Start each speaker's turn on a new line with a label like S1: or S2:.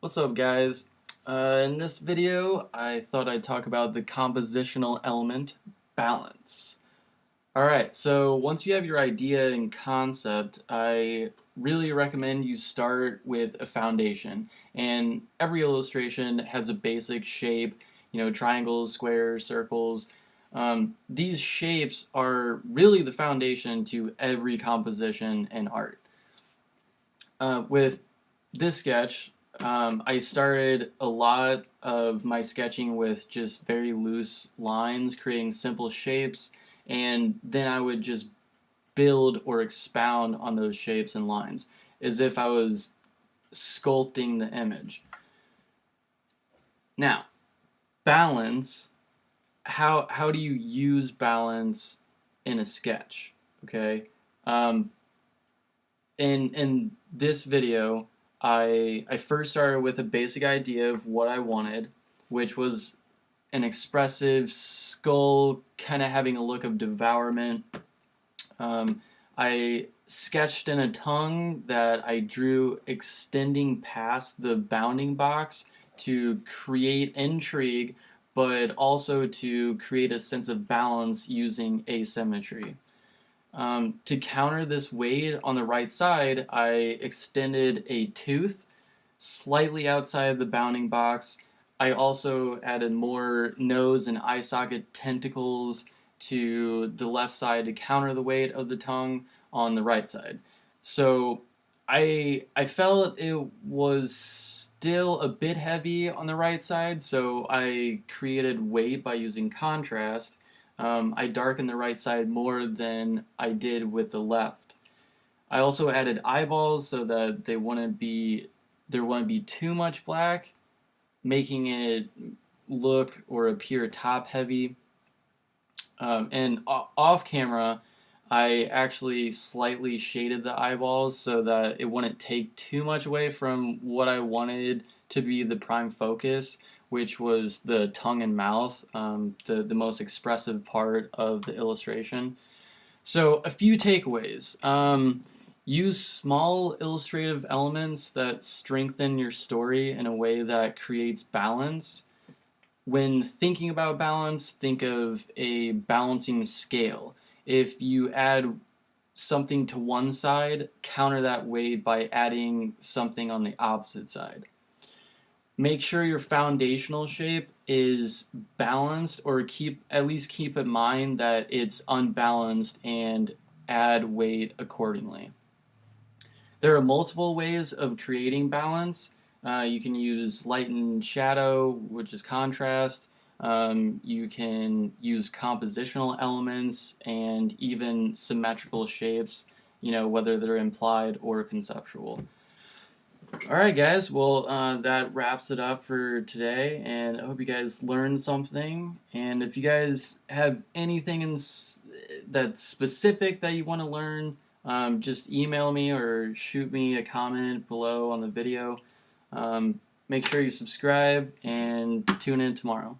S1: What's up, guys? In this video, I thought I'd talk about the compositional element, balance. Alright, so once you have your idea and concept, I really recommend you start with a foundation. And every illustration has a basic shape, triangles, squares, circles. These shapes are really the foundation to every composition and art. With this sketch, I started a lot of my sketching with just very loose lines, creating simple shapes, and then I would just build or expound on those shapes and lines as if I was sculpting the image. Now, balance, how do you use balance in a sketch? Okay? In this video, I first started with a basic idea of what I wanted, which was an expressive skull, kind of having a look of devourment. I sketched in a tongue that I drew extending past the bounding box to create intrigue, but also to create a sense of balance using asymmetry. To counter this weight on the right side, I extended a tooth slightly outside the bounding box. I also added more nose and eye socket tentacles to the left side to counter the weight of the tongue on the right side. So I felt it was still a bit heavy on the right side, so I created weight by using contrast. I darkened the right side more than I did with the left. I also added eyeballs so that there wouldn't be too much black, making it look or appear top heavy. And off camera, I actually slightly shaded the eyeballs so that it wouldn't take too much away from what I wanted to be the prime focus, which was the tongue and mouth, the most expressive part of the illustration. So a few takeaways. Use small illustrative elements that strengthen your story in a way that creates balance. When thinking about balance, think of a balancing scale. If you add something to one side, counter that weight by adding something on the opposite side. Make sure your foundational shape is balanced, or at least keep in mind that it's unbalanced and add weight accordingly. There are multiple ways of creating balance. You can use light and shadow, which is contrast. You can use compositional elements and even symmetrical shapes, whether they're implied or conceptual. Alright guys, well that wraps it up for today, and I hope you guys learned something. And if you guys have anything that's specific that you want to learn, just email me or shoot me a comment below on the video. Make sure you subscribe and tune in tomorrow.